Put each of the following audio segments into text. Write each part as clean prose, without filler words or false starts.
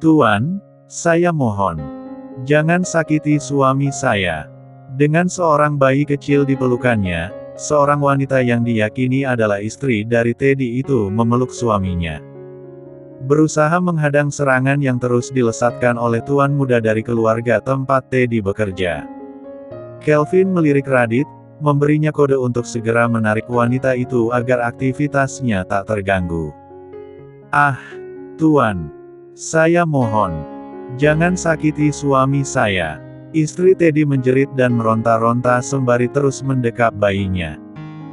Tuan, saya mohon. Jangan sakiti suami saya. Dengan seorang bayi kecil di pelukannya, seorang wanita yang diyakini adalah istri dari Teddy itu memeluk suaminya. Berusaha menghadang serangan yang terus dilesatkan oleh tuan muda dari keluarga tempat Teddy bekerja. Kelvin melirik Radit, memberinya kode untuk segera menarik wanita itu agar aktivitasnya tak terganggu. Ah, Tuan. Saya mohon. Jangan sakiti suami saya. Istri Teddy menjerit dan meronta-ronta sembari terus mendekap bayinya.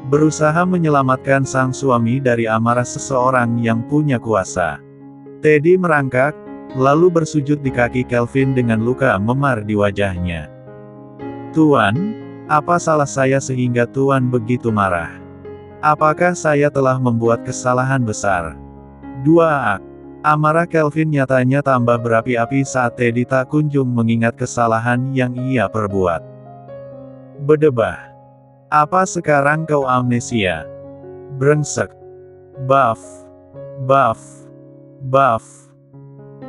Berusaha menyelamatkan sang suami dari amarah seseorang yang punya kuasa. Teddy merangkak, lalu bersujud di kaki Kelvin dengan luka memar di wajahnya. Tuan, apa salah saya sehingga Tuan begitu marah? Apakah saya telah membuat kesalahan besar? 2. Amarah Kelvin nyatanya tambah berapi-api saat Teddy tak kunjung mengingat kesalahan yang ia perbuat. Berdebah. Apa sekarang kau amnesia? Brengsek. Buff. Buff. Buff.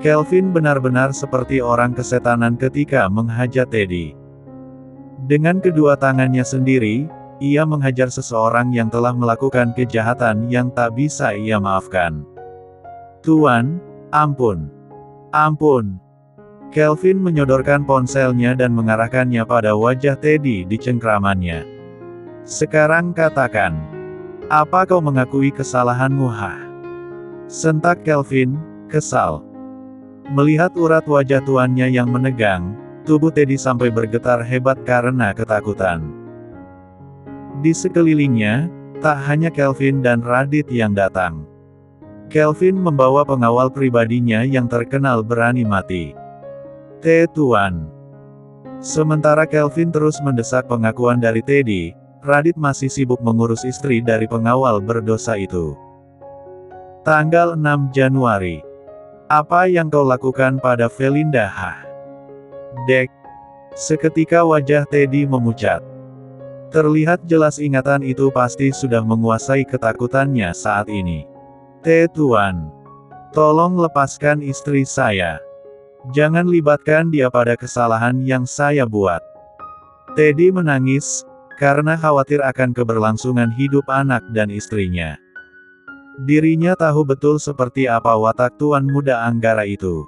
Kelvin benar-benar seperti orang kesetanan ketika menghajat Teddy. Dengan kedua tangannya sendiri, ia menghajar seseorang yang telah melakukan kejahatan yang tak bisa ia maafkan. Tuan, ampun. Ampun. Kelvin menyodorkan ponselnya dan mengarahkannya pada wajah Teddy di cengkramannya. Sekarang katakan. Apa kau mengakui kesalahanmu? Sentak Kelvin, kesal. Melihat urat wajah tuannya yang menegang, tubuh Teddy sampai bergetar hebat karena ketakutan. Di sekelilingnya, tak hanya Kelvin dan Radit yang datang. Kelvin membawa pengawal pribadinya yang terkenal berani mati. Tuan. Sementara Kelvin terus mendesak pengakuan dari Teddy, Radit masih sibuk mengurus istri dari pengawal berdosa itu. Tanggal 6 Januari. Apa yang kau lakukan pada Felinda? Dek. Seketika wajah Teddy memucat. Terlihat jelas ingatan itu pasti sudah menguasai ketakutannya saat ini. Tuan. Tolong lepaskan istri saya. Jangan libatkan dia pada kesalahan yang saya buat. Teddy menangis, karena khawatir akan keberlangsungan hidup anak dan istrinya. Dirinya tahu betul seperti apa watak tuan muda Anggara itu.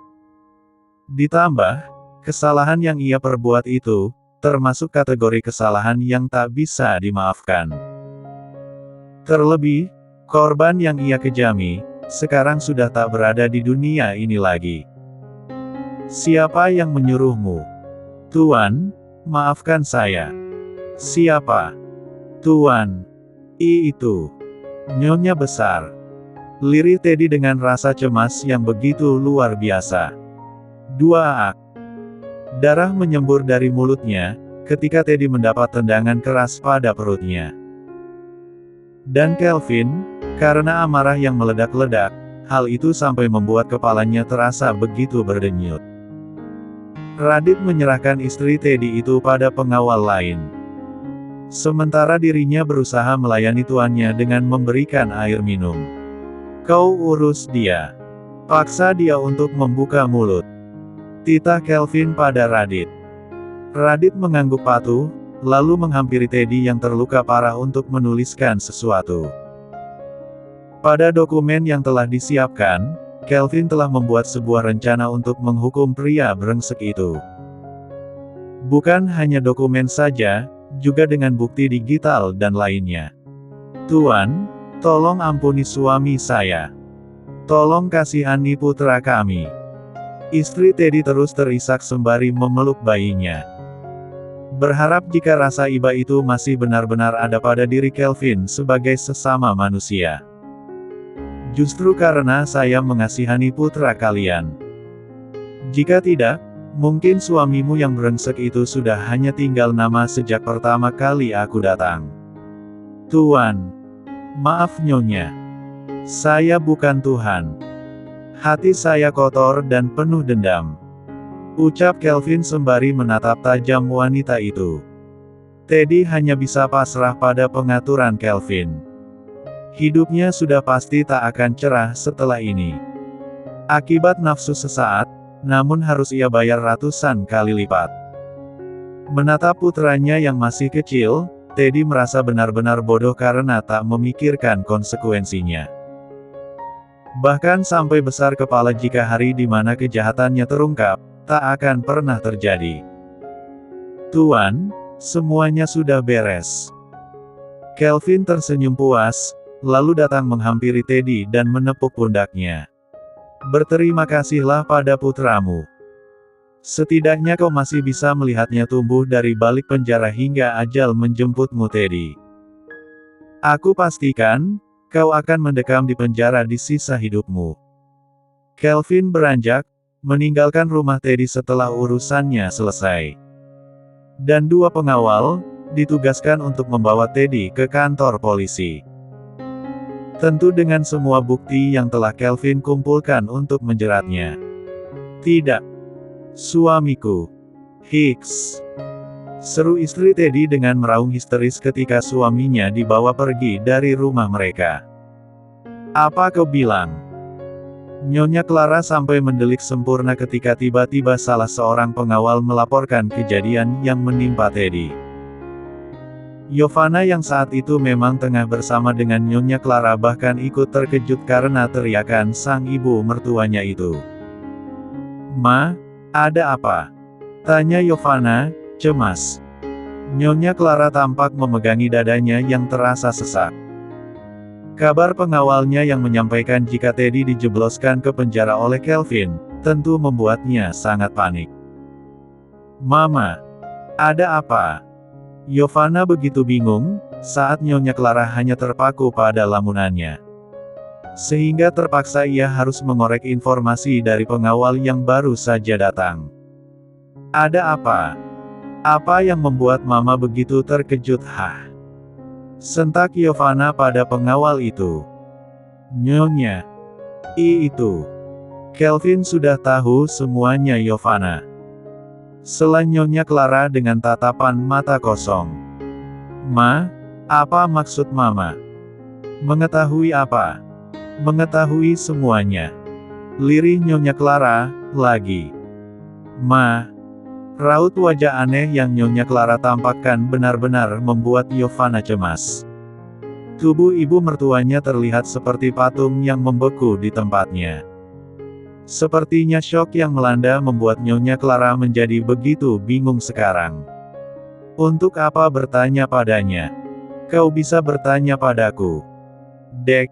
Ditambah, kesalahan yang ia perbuat itu, termasuk kategori kesalahan yang tak bisa dimaafkan. Terlebih, korban yang ia kejami, sekarang sudah tak berada di dunia ini lagi. Siapa yang menyuruhmu? Tuan, maafkan saya. Siapa? Tuan. Itu. Nyonya besar. Lirih Teddy dengan rasa cemas yang begitu luar biasa. 2. Darah menyembur dari mulutnya, ketika Teddy mendapat tendangan keras pada perutnya. Dan Kelvin, karena amarah yang meledak-ledak, hal itu sampai membuat kepalanya terasa begitu berdenyut. Radit menyerahkan istri Teddy itu pada pengawal lain. Sementara dirinya berusaha melayani tuannya dengan memberikan air minum. Kau urus dia. Paksa dia untuk membuka mulut. Titah Kelvin pada Radit. Radit mengangguk patuh, lalu menghampiri Teddy yang terluka parah untuk menuliskan sesuatu. Pada dokumen yang telah disiapkan, Kelvin telah membuat sebuah rencana untuk menghukum pria brengsek itu. Bukan hanya dokumen saja, juga dengan bukti digital dan lainnya. Tuan, tolong ampuni suami saya. Tolong kasihani putra kami. Istri Teddy terus terisak sembari memeluk bayinya. Berharap jika rasa iba itu masih benar-benar ada pada diri Kelvin sebagai sesama manusia. Justru karena saya mengasihani putra kalian. Jika tidak, mungkin suamimu yang brengsek itu sudah hanya tinggal nama sejak pertama kali aku datang. Tuan. Maaf Nyonya. Saya bukan Tuhan. Hati saya kotor dan penuh dendam. Ucap Kelvin sembari menatap tajam wanita itu. Teddy hanya bisa pasrah pada pengaturan Kelvin. Hidupnya sudah pasti tak akan cerah setelah ini. Akibat nafsu sesaat, namun harus ia bayar ratusan kali lipat. Menatap putranya yang masih kecil, Teddy merasa benar-benar bodoh karena tak memikirkan konsekuensinya. Bahkan sampai besar kepala jika hari di mana kejahatannya terungkap, tak akan pernah terjadi. Tuan, semuanya sudah beres. Kelvin tersenyum puas, lalu datang menghampiri Teddy dan menepuk pundaknya. Berterima kasihlah pada putramu. Setidaknya kau masih bisa melihatnya tumbuh dari balik penjara hingga ajal menjemputmu, Teddy. Aku pastikan, kau akan mendekam di penjara di sisa hidupmu. Kelvin beranjak, meninggalkan rumah Teddy setelah urusannya selesai. Dan dua pengawal, ditugaskan untuk membawa Teddy ke kantor polisi. Tentu dengan semua bukti yang telah Kelvin kumpulkan untuk menjeratnya. Tidak. Suamiku. Hicks. Seru istri Teddy dengan meraung histeris ketika suaminya dibawa pergi dari rumah mereka. Apa kau bilang? Nyonya Clara sampai mendelik sempurna ketika tiba-tiba salah seorang pengawal melaporkan kejadian yang menimpa Teddy. Yovana yang saat itu memang tengah bersama dengan Nyonya Clara bahkan ikut terkejut karena teriakan sang ibu mertuanya itu. Ma, ada apa? Tanya Yovana, cemas. Nyonya Clara tampak memegangi dadanya yang terasa sesak. Kabar pengawalnya yang menyampaikan jika Teddy dijebloskan ke penjara oleh Kelvin, tentu membuatnya sangat panik. Mama, ada apa? Yovana begitu bingung, saat Nyonya Clara hanya terpaku pada lamunannya. Sehingga terpaksa ia harus mengorek informasi dari pengawal yang baru saja datang. Ada apa? Apa yang membuat Mama begitu terkejut? Hah? Sentak Yovana pada pengawal itu. Nyonya. Itu. Kelvin sudah tahu semuanya, Yovana. Sela Nyonya Clara dengan tatapan mata kosong. Ma, apa maksud Mama? Mengetahui apa? Mengetahui semuanya. Lirih Nyonya Clara, lagi. Ma. Raut wajah aneh yang Nyonya Clara tampakkan benar-benar membuat Yovana cemas. Tubuh ibu mertuanya terlihat seperti patung yang membeku di tempatnya. Sepertinya syok yang melanda membuat Nyonya Clara menjadi begitu bingung sekarang. Untuk apa bertanya padanya? Kau bisa bertanya padaku. Dek.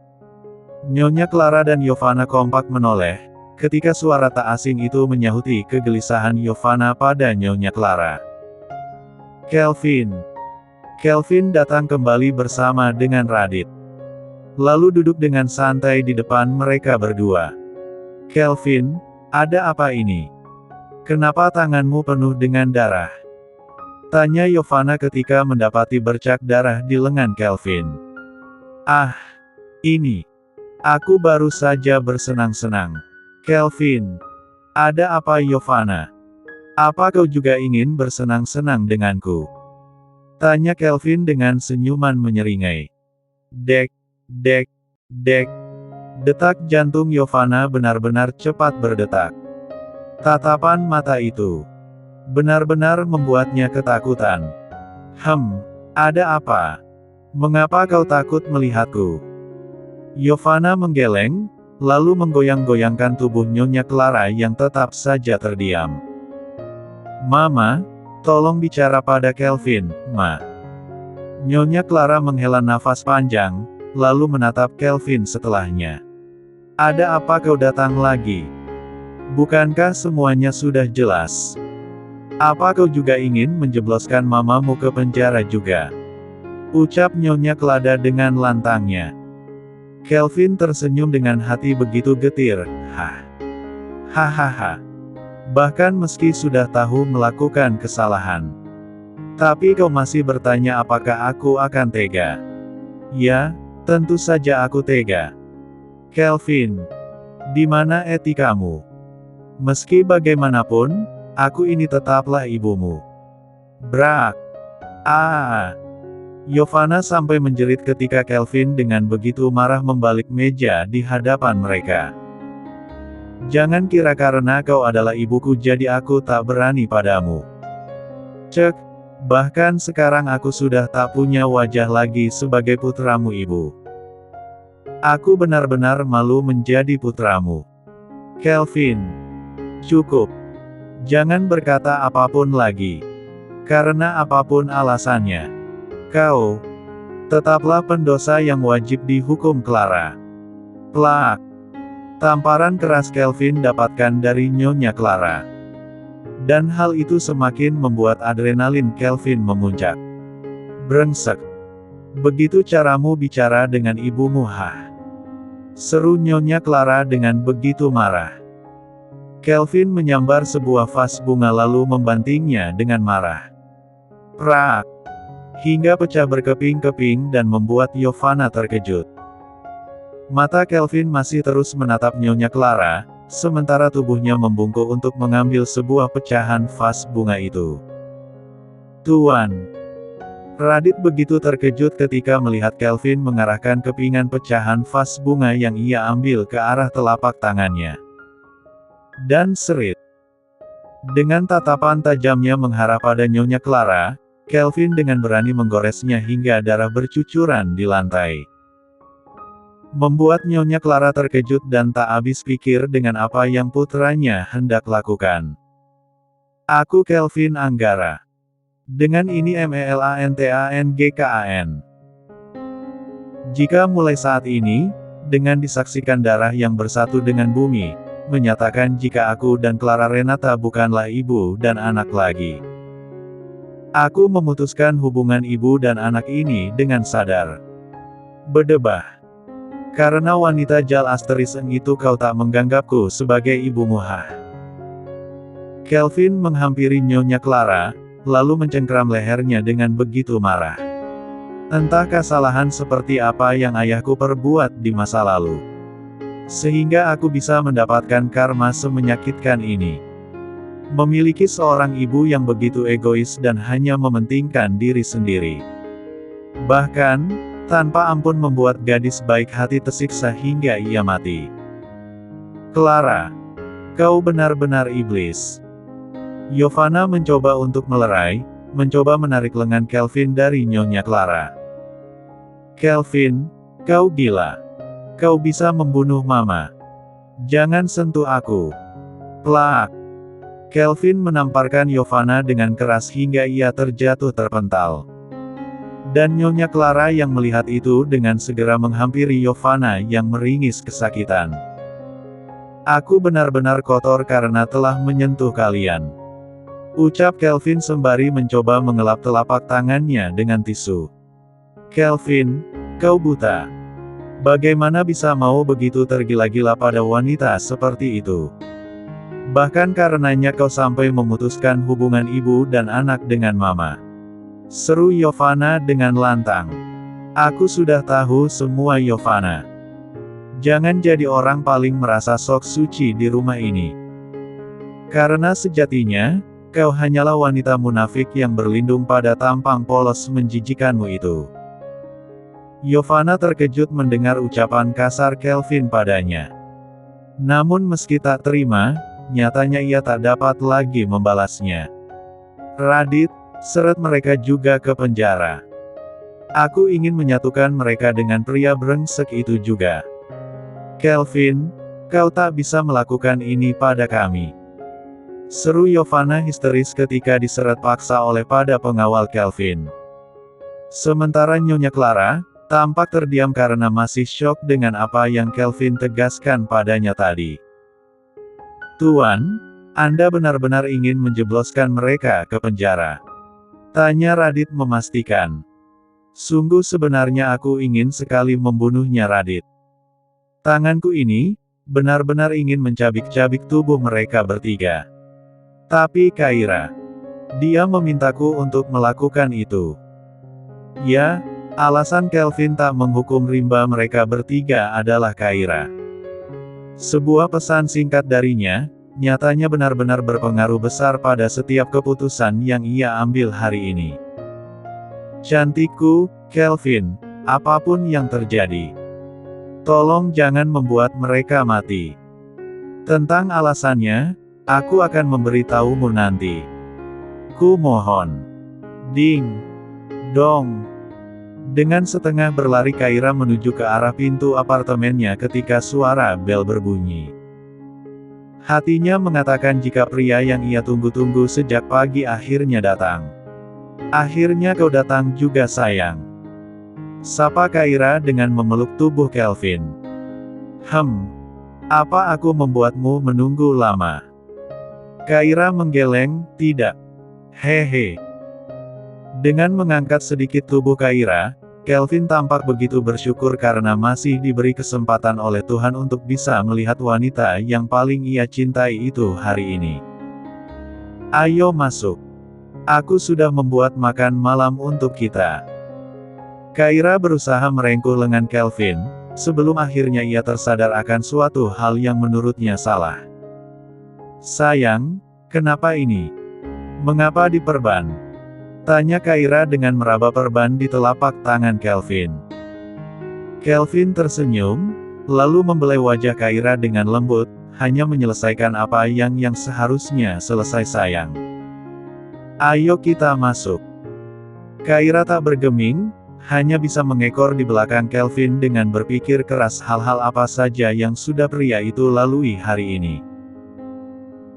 Nyonya Clara dan Yovana kompak menoleh, ketika suara tak asing itu menyahuti kegelisahan Yovana pada Nyonya Clara. Kelvin. Kelvin datang kembali bersama dengan Radit. Lalu duduk dengan santai di depan mereka berdua. Kelvin, ada apa ini? Kenapa tanganmu penuh dengan darah? Tanya Yovana ketika mendapati bercak darah di lengan Kelvin. Ah, ini. Aku baru saja bersenang-senang. Kelvin. Ada apa, Yovana? Apa kau juga ingin bersenang-senang denganku? Tanya Kelvin dengan senyuman menyeringai. Dek, dek, dek. Detak jantung Yovana benar-benar cepat berdetak. Tatapan mata itu benar-benar membuatnya ketakutan. Ada apa? Mengapa kau takut melihatku? Yovana menggeleng, lalu menggoyang-goyangkan tubuh Nyonya Clara yang tetap saja terdiam. Mama, tolong bicara pada Kelvin, Ma. Nyonya Clara menghela nafas panjang, lalu menatap Kelvin setelahnya. Ada apa kau datang lagi? Bukankah semuanya sudah jelas? Apa kau juga ingin menjebloskan mamamu ke penjara juga? Ucap Nyonya Clara dengan lantangnya. Kelvin tersenyum dengan hati begitu getir. Hahaha. Bahkan meski sudah tahu melakukan kesalahan. Tapi kau masih bertanya apakah aku akan tega? Ya, tentu saja aku tega. Kelvin. Di mana etikamu? Meski bagaimanapun, aku ini tetaplah ibumu. Brak. Yovana sampai menjerit ketika Kelvin dengan begitu marah membalik meja di hadapan mereka. Jangan kira karena kau adalah ibuku jadi aku tak berani padamu. Cek, bahkan sekarang aku sudah tak punya wajah lagi sebagai putramu ibu. Aku benar-benar malu menjadi putramu. Kelvin. Cukup. Jangan berkata apapun lagi. Karena apapun alasannya, kau tetaplah pendosa yang wajib dihukum Clara. Plak. Tamparan keras Kelvin dapatkan dari Nyonya Clara. Dan hal itu semakin membuat adrenalin Kelvin memuncak. Brengsek. Begitu caramu bicara dengan ibumu, hah? Seru Nyonya Clara dengan begitu marah. Kelvin menyambar sebuah vas bunga lalu membantingnya dengan marah. Prak! Hingga pecah berkeping-keping dan membuat Yovana terkejut. Mata Kelvin masih terus menatap Nyonya Clara, sementara tubuhnya membungkuk untuk mengambil sebuah pecahan vas bunga itu. Tuan! Radit begitu terkejut ketika melihat Kelvin mengarahkan kepingan pecahan vas bunga yang ia ambil ke arah telapak tangannya. Dan serit. Dengan tatapan tajamnya menghadap pada Nyonya Clara, Kelvin dengan berani menggoresnya hingga darah bercucuran di lantai. Membuat Nyonya Clara terkejut dan tak habis pikir dengan apa yang putranya hendak lakukan. Aku Kelvin Anggara. Dengan ini MELANTANGKAN. Jika mulai saat ini, dengan disaksikan darah yang bersatu dengan bumi, menyatakan jika aku dan Clara Renata bukanlah ibu dan anak lagi. Aku memutuskan hubungan ibu dan anak ini dengan sadar. Berdebah. Karena wanita Jal Asteriseng itu kau tak menganggapku sebagai ibumu, hah? Kelvin menghampiri Nyonya Clara, lalu mencengkram lehernya dengan begitu marah. Entah kesalahan seperti apa yang ayahku perbuat di masa lalu, sehingga aku bisa mendapatkan karma semenyakitkan ini. Memiliki seorang ibu yang begitu egois dan hanya mementingkan diri sendiri. Bahkan, tanpa ampun membuat gadis baik hati tersiksa hingga ia mati. Clara, kau benar-benar iblis. Yovana mencoba untuk melerai, mencoba menarik lengan Kelvin dari Nyonya Clara. Kelvin, kau gila. Kau bisa membunuh Mama. Jangan sentuh aku. Plak. Kelvin menamparkan Yovana dengan keras hingga ia terjatuh terpental. Dan Nyonya Clara yang melihat itu dengan segera menghampiri Yovana yang meringis kesakitan. Aku benar-benar kotor karena telah menyentuh kalian. Ucap Kelvin sembari mencoba mengelap telapak tangannya dengan tisu. Kelvin, kau buta. Bagaimana bisa mau begitu tergila-gila pada wanita seperti itu? Bahkan karenanya kau sampai memutuskan hubungan ibu dan anak dengan Mama. Seru Yovana dengan lantang. Aku sudah tahu semua Yovana. Jangan jadi orang paling merasa sok suci di rumah ini. Karena sejatinya, kau hanyalah wanita munafik yang berlindung pada tampang polos menjijikanmu itu. Yovana terkejut mendengar ucapan kasar Kelvin padanya. Namun meski tak terima, nyatanya ia tak dapat lagi membalasnya. Radit, seret mereka juga ke penjara. Aku ingin menyatukan mereka dengan pria brengsek itu juga. Kelvin, kau tak bisa melakukan ini pada kami. Seru Yovana histeris ketika diseret paksa oleh pada pengawal Kelvin. Sementara Nyonya Clara, tampak terdiam karena masih syok dengan apa yang Kelvin tegaskan padanya tadi. Tuan, Anda benar-benar ingin menjebloskan mereka ke penjara? Tanya Radit memastikan. Sungguh sebenarnya aku ingin sekali membunuhnya Radit. Tanganku ini, benar-benar ingin mencabik-cabik tubuh mereka bertiga. Tapi Kaira, dia memintaku untuk melakukan itu. Ya, alasan Kelvin tak menghukum rimba mereka bertiga adalah Kaira. Sebuah pesan singkat darinya, nyatanya benar-benar berpengaruh besar pada setiap keputusan yang ia ambil hari ini. Cantikku, Kelvin, apapun yang terjadi, tolong jangan membuat mereka mati. Tentang alasannya, aku akan memberitahumu nanti. Ku mohon. Ding. Dong. Dengan setengah berlari Kaira menuju ke arah pintu apartemennya ketika suara bel berbunyi. Hatinya mengatakan jika pria yang ia tunggu-tunggu sejak pagi akhirnya datang. Akhirnya kau datang juga sayang. Sapa Kaira dengan memeluk tubuh Kelvin. Apa aku membuatmu menunggu lama? Kaira menggeleng, tidak. Hehe. Dengan mengangkat sedikit tubuh Kaira, Kelvin tampak begitu bersyukur karena masih diberi kesempatan oleh Tuhan untuk bisa melihat wanita yang paling ia cintai itu hari ini. Ayo masuk. Aku sudah membuat makan malam untuk kita. Kaira berusaha merengkuh lengan Kelvin, sebelum akhirnya ia tersadar akan suatu hal yang menurutnya salah. Sayang, kenapa ini? Mengapa diperban? Tanya Kaira dengan meraba perban di telapak tangan Kelvin. Kelvin tersenyum, lalu membelai wajah Kaira dengan lembut, hanya menyelesaikan apa yang seharusnya selesai sayang. Ayo kita masuk. Kaira tak bergeming, hanya bisa mengekor di belakang Kelvin dengan berpikir keras hal-hal apa saja yang sudah pria itu lalui hari ini.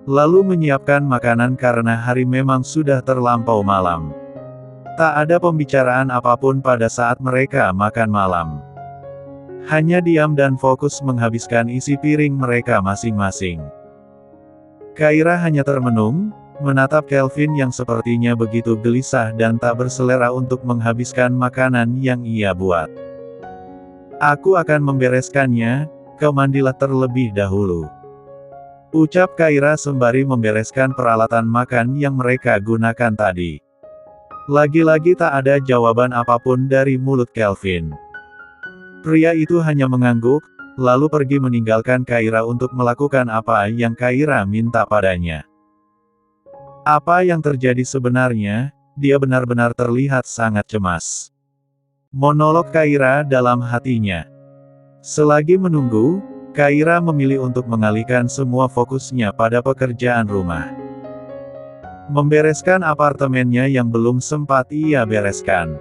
Lalu menyiapkan makanan karena hari memang sudah terlampau malam. Tak ada pembicaraan apapun pada saat mereka makan malam. Hanya diam dan fokus menghabiskan isi piring mereka masing-masing. Kaira hanya termenung, menatap Kelvin yang sepertinya begitu gelisah dan tak berselera untuk menghabiskan makanan yang ia buat. Aku akan membereskannya, kau mandilah terlebih dahulu. Ucap Kaira sembari membereskan peralatan makan yang mereka gunakan tadi. Lagi-lagi tak ada jawaban apapun dari mulut Kelvin. Pria itu hanya mengangguk, lalu pergi meninggalkan Kaira untuk melakukan apa yang Kaira minta padanya. Apa yang terjadi sebenarnya, dia benar-benar terlihat sangat cemas. Monolog Kaira dalam hatinya. Selagi menunggu, Kaira memilih untuk mengalihkan semua fokusnya pada pekerjaan rumah. Membereskan apartemennya yang belum sempat ia bereskan.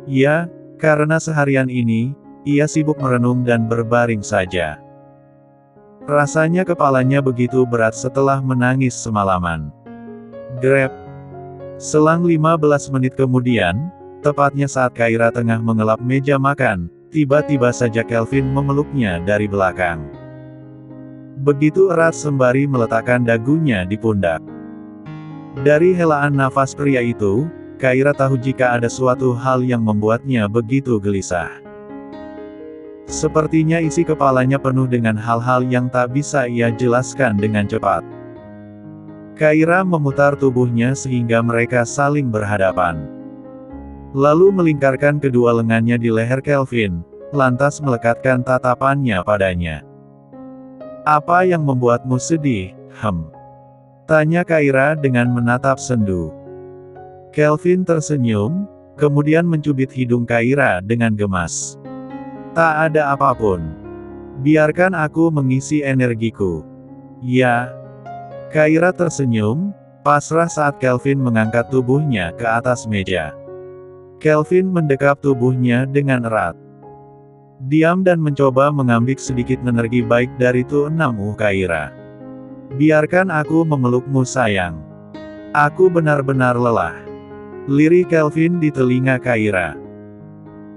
Ya, karena seharian ini, ia sibuk merenung dan berbaring saja. Rasanya kepalanya begitu berat setelah menangis semalaman. Grab. Selang 15 menit kemudian, tepatnya saat Kaira tengah mengelap meja makan, tiba-tiba saja Kelvin memeluknya dari belakang. Begitu erat sembari meletakkan dagunya di pundak. Dari helaan nafas pria itu, Kaira tahu jika ada suatu hal yang membuatnya begitu gelisah. Sepertinya isi kepalanya penuh dengan hal-hal yang tak bisa ia jelaskan dengan cepat. Kaira memutar tubuhnya sehingga mereka saling berhadapan. Lalu melingkarkan kedua lengannya di leher Kelvin, lantas melekatkan tatapannya padanya. Apa yang membuatmu sedih, Tanya Kaira dengan menatap sendu. Kelvin tersenyum, kemudian mencubit hidung Kaira dengan gemas. Tak ada apapun. Biarkan aku mengisi energiku. Ya. Kaira tersenyum, pasrah saat Kelvin mengangkat tubuhnya ke atas meja. Kelvin mendekap tubuhnya dengan erat. Diam dan mencoba mengambil sedikit energi baik dari tubuh Kaira. Biarkan aku memelukmu sayang. Aku benar-benar lelah. Lirih Kelvin di telinga Kaira.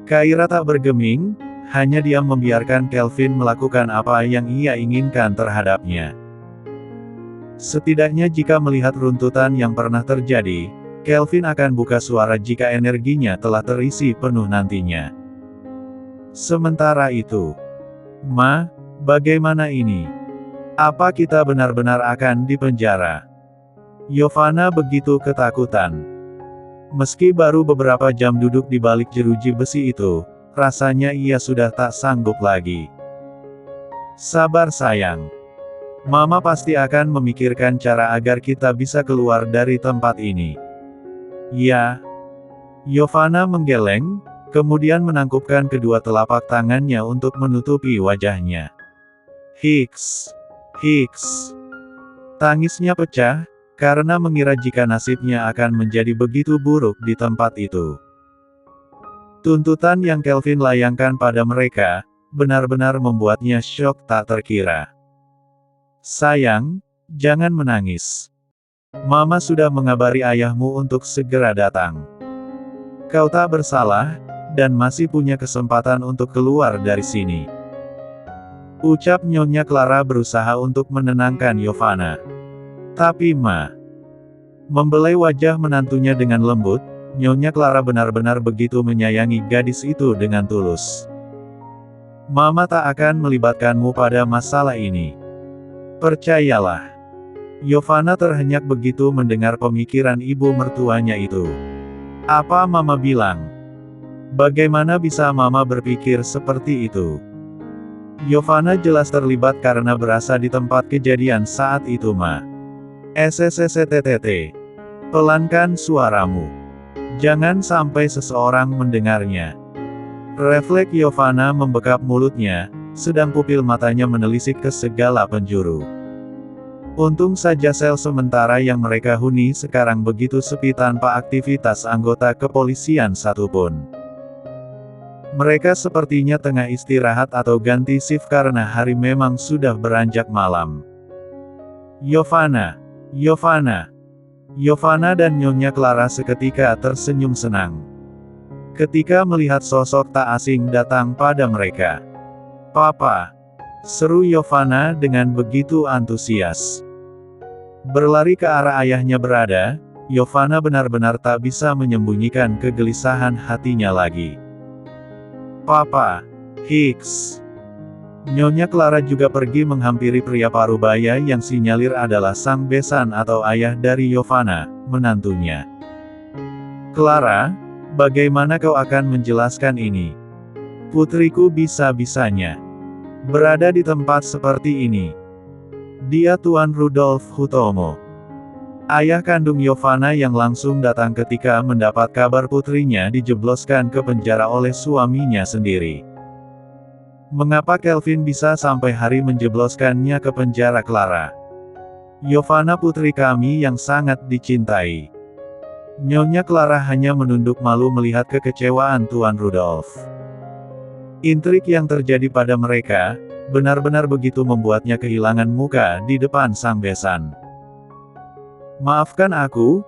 Kaira tak bergeming, hanya diam membiarkan Kelvin melakukan apa yang ia inginkan terhadapnya. Setidaknya jika melihat runtutan yang pernah terjadi, Kelvin akan buka suara jika energinya telah terisi penuh nantinya. Sementara itu, bagaimana ini? Apa kita benar-benar akan dipenjara? Yovana begitu ketakutan. Meski baru beberapa jam duduk di balik jeruji besi itu, rasanya ia sudah tak sanggup lagi. Sabar sayang. Mama pasti akan memikirkan cara agar kita bisa keluar dari tempat ini. Ya. Yovana menggeleng, kemudian menangkupkan kedua telapak tangannya untuk menutupi wajahnya. Hiks. Hiks. Tangisnya pecah, karena mengira jika nasibnya akan menjadi begitu buruk di tempat itu. Tuntutan yang Kelvin layangkan pada mereka, benar-benar membuatnya syok tak terkira. Sayang, jangan menangis. Mama sudah mengabari ayahmu untuk segera datang. Kau tak bersalah, dan masih punya kesempatan untuk keluar dari sini. Ucap Nyonya Clara berusaha untuk menenangkan Yovana. Tapi membelai wajah menantunya dengan lembut, Nyonya Clara benar-benar begitu menyayangi gadis itu dengan tulus. Mama tak akan melibatkanmu pada masalah ini. Percayalah. Yovana terhenyak begitu mendengar pemikiran ibu mertuanya itu. Apa Mama bilang? Bagaimana bisa Mama berpikir seperti itu? Yovana jelas terlibat karena berasa di tempat kejadian saat itu SSSTTT. Pelankan suaramu. Jangan sampai seseorang mendengarnya. Refleks Yovana membekap mulutnya, sedang pupil matanya menelisik ke segala penjuru. Untung saja sel sementara yang mereka huni sekarang begitu sepi tanpa aktivitas anggota kepolisian satupun. Mereka sepertinya tengah istirahat atau ganti shift karena hari memang sudah beranjak malam. Yovana. Yovana dan Nyonya Clara seketika tersenyum senang. Ketika melihat sosok tak asing datang pada mereka. Papa. Seru Yovana dengan begitu antusias. Berlari ke arah ayahnya berada, Yovana benar-benar tak bisa menyembunyikan kegelisahan hatinya lagi. Papa. Hiks. Nyonya Clara juga pergi menghampiri pria parubaya yang sinyalir adalah sang besan atau ayah dari Yovana, menantunya. Clara, bagaimana kau akan menjelaskan ini? Putriku bisa-bisanya berada di tempat seperti ini. Dia Tuan Rudolf Hutomo. Ayah kandung Yovana yang langsung datang ketika mendapat kabar putrinya dijebloskan ke penjara oleh suaminya sendiri. Mengapa Kelvin bisa sampai hari menjebloskannya ke penjara Clara? Yovana putri kami yang sangat dicintai. Nyonya Clara hanya menunduk malu melihat kekecewaan Tuan Rudolf. Intrik yang terjadi pada mereka, benar-benar begitu membuatnya kehilangan muka di depan sang besan. Maafkan aku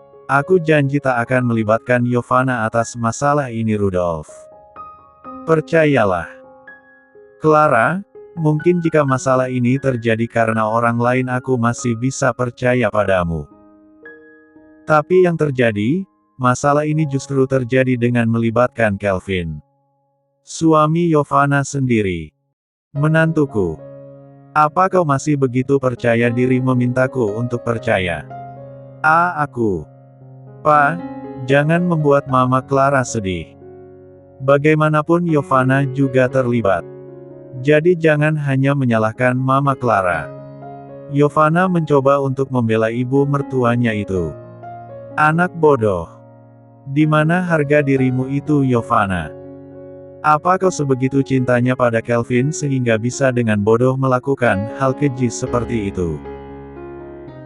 janji tak akan melibatkan Yovana atas masalah ini Rudolf. Percayalah. Clara, mungkin jika masalah ini terjadi karena orang lain aku masih bisa percaya padamu. Tapi yang terjadi, masalah ini justru terjadi dengan melibatkan Kelvin. Suami Yovana sendiri. Menantuku. Apa kau masih begitu percaya diri memintaku untuk percaya? Aku. Pa, jangan membuat Mama Clara sedih. Bagaimanapun Yovana juga terlibat. Jadi jangan hanya menyalahkan Mama Clara. Yovana mencoba untuk membela ibu mertuanya itu. Anak bodoh. Di mana harga dirimu itu Yovana? Apa kau sebegitu cintanya pada Kelvin sehingga bisa dengan bodoh melakukan hal keji seperti itu?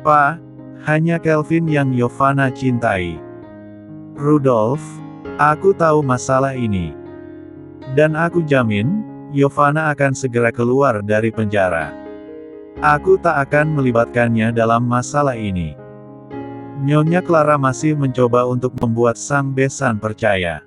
Pa, hanya Kelvin yang Yovana cintai. Rudolf, aku tahu masalah ini. Dan aku jamin, Yovana akan segera keluar dari penjara. Aku tak akan melibatkannya dalam masalah ini. Nyonya Clara masih mencoba untuk membuat sang besan percaya.